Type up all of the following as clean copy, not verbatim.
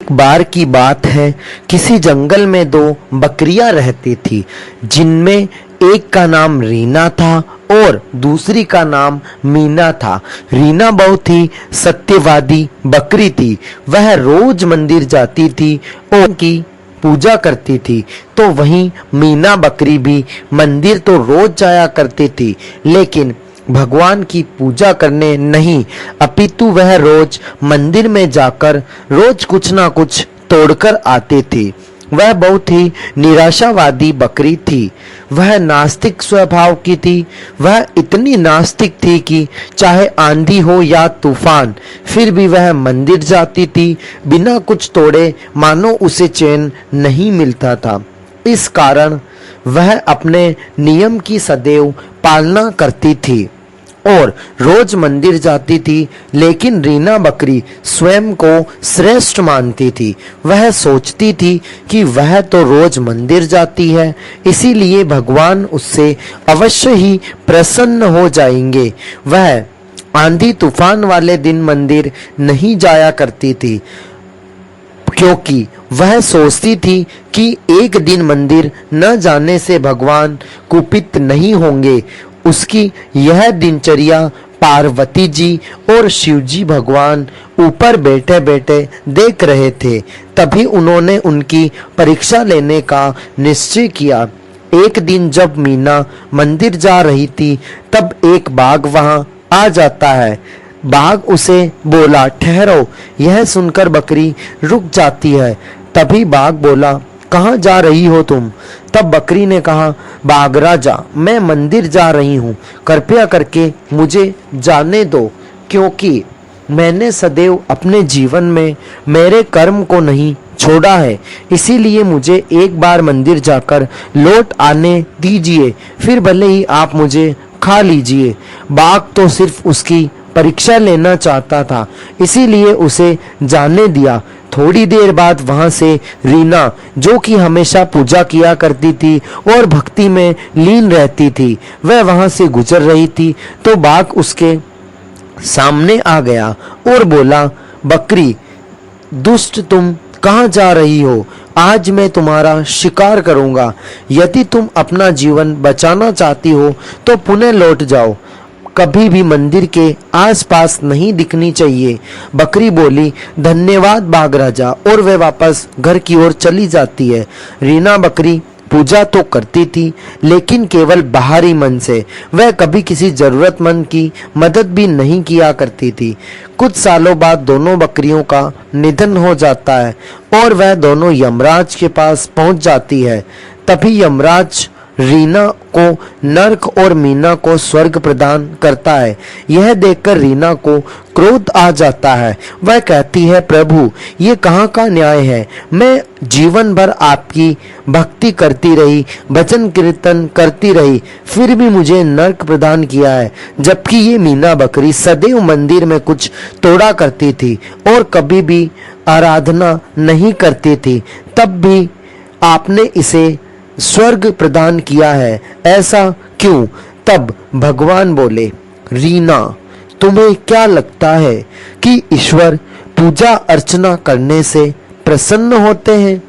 एक बार की बात है, किसी जंगल में दो बकरियां रहती थी, जिनमें एक का नाम रीना था और दूसरी का नाम मीना था। रीना बहुत ही सत्यवादी बकरी थी। वह रोज मंदिर जाती थी और उनकी पूजा करती थी। तो वहीं मीना बकरी भी मंदिर तो रोज जाया करती थी, लेकिन भगवान की पूजा करने नहीं, अपितु वह रोज मंदिर में जाकर रोज कुछ ना कुछ तोड़कर आती थी। वह बहुत ही निराशावादी बकरी थी। वह नास्तिक स्वभाव की थी। वह इतनी नास्तिक थी कि चाहे आंधी हो या तूफान, फिर भी वह मंदिर जाती थी बिना कुछ तोड़े, मानो उसे चैन नहीं मिलता था। इस कारण वह अपने नियम की सदैव पालना करती थी और रोज मंदिर जाती थी। लेकिन रीना बकरी स्वयं को श्रेष्ठ मानती थी। वह सोचती थी कि वह तो रोज मंदिर जाती है, इसीलिए भगवान उससे अवश्य ही प्रसन्न हो जाएंगे। वह आंधी तूफान वाले दिन मंदिर नहीं जाया करती थी, क्योंकि वह सोचती थी कि एक दिन मंदिर न जाने से भगवान कुपित नहीं होंगे। उसकी यह दिनचर्या पार्वती जी और शिव जी भगवान ऊपर बैठे बैठे देख रहे थे। तभी उन्होंने उनकी परीक्षा लेने का निश्चय किया। एक दिन जब मीना मंदिर जा रही थी, तब एक बाघ वहां आ जाता है। बाघ उसे बोला, ठहरो। यह सुनकर बकरी रुक जाती है। तभी बाघ बोला, कहाँ जा रही हो तुम? तब बकरी ने कहा, बाघ राजा, मैं मंदिर जा रही हूँ, कृपया करके मुझे जाने दो, क्योंकि मैंने सदैव अपने जीवन में मेरे कर्म को नहीं छोड़ा है। इसीलिए मुझे एक बार मंदिर जाकर लौट आने दीजिए, फिर भले ही आप मुझे खा लीजिए। बाघ तो सिर्फ उसकी परीक्षा लेना चाहता था, इसीलिए उसे जाने दिया। थोड़ी देर बाद वहां से रीना, जो कि हमेशा पूजा किया करती थी और भक्ति में लीन रहती थी, वह वहां से गुजर रही थी। तो बाघ उसके सामने आ गया और बोला, बकरी दुष्ट, तुम कहाँ जा रही हो? आज मैं तुम्हारा शिकार करूंगा। यदि तुम अपना जीवन बचाना चाहती हो तो पुनः लौट जाओ, कभी भी मंदिर के आसपास नहीं दिखनी चाहिए। बकरी बोली, धन्यवाद बाघ राजा, और वह वापस घर की ओर चली जाती है। रीना बकरी पूजा तो करती थी, लेकिन केवल बाहरी मन से। वह कभी किसी जरूरतमंद की मदद भी नहीं किया करती थी। कुछ सालों बाद दोनों बकरियों का निधन हो जाता है और वह दोनों यमराज के पास पहुंच जाती है। तभी यमराज रीना को नर्क और मीना को स्वर्ग प्रदान करता है। यह देखकर रीना को क्रोध आ जाता है। वह कहती है, प्रभु, ये कहाँ का न्याय है? मैं जीवन भर आपकी भक्ति करती रही, भजन कीर्तन करती रही, फिर भी मुझे नर्क प्रदान किया है। जबकि ये मीना बकरी सदैव मंदिर में कुछ तोड़ा करती थी और कभी भी आराधना नहीं करती थी, तब भी आपने इसे स्वर्ग प्रदान किया है, ऐसा क्यों? तब भगवान बोले, रीना, तुम्हें क्या लगता है कि ईश्वर पूजा अर्चना करने से प्रसन्न होते हैं?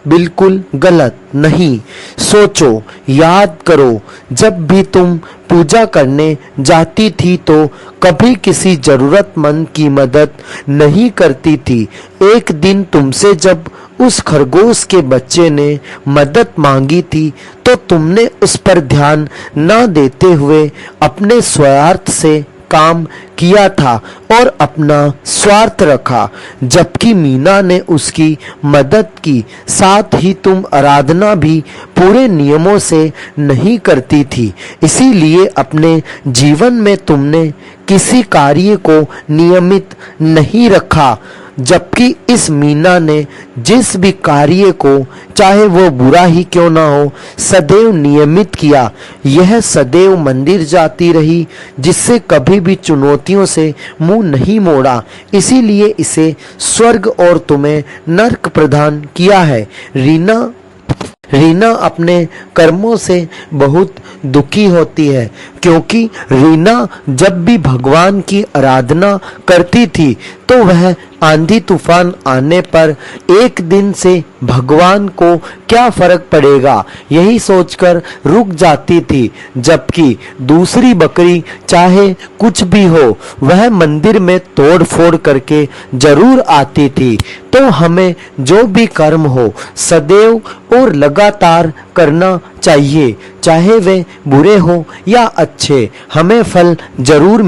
बिल्कुल गलत। नहीं, सोचो, याद करो, जब भी तुम पूजा करने जाती थी तो कभी किसी जरूरतमंद की मदद नहीं करती थी। एक दिन तुमसे जब उस खरगोश के बच्चे ने मदद मांगी थी तो तुमने उस पर ध्यान न देते हुए अपने स्वार्थ से काम किया था और अपना स्वार्थ रखा। जबकि मीना ने उसकी मदद की, साथ ही तुम आराधना भी पूरे नियमों से नहीं करती थी। इसीलिए अपने जीवन में तुमने किसी कार्य को नियमित नहीं रखा। जबकि इस मीना ने जिस भी कार्य को, चाहे वो बुरा ही क्यों ना हो, सदैव नियमित किया। यह सदैव मंदिर जाती रही, जिससे कभी भी चुनौतियों से मुंह नहीं मोड़ा। इसीलिए इसे स्वर्ग और तुम्हें नर्क प्रदान किया है। रीना अपने कर्मों से बहुत दुखी होती है, क्योंकि रीना जब भी भगवान की आराधना करती थी तो वह आंधी तूफान आने पर एक दिन से भगवान को क्या फर्क पड़ेगा, यही सोचकर रुक जाती थी, जबकि दूसरी बकरी चाहे कुछ भी हो वह मंदिर में तोड़ फोड़ करके जरूर आती थी। तो हमें जो भी कर्म हो सदैव और लगातार करना चाहिए, चाहे वे बुरे हो या अच्छे, हमें फल जरूर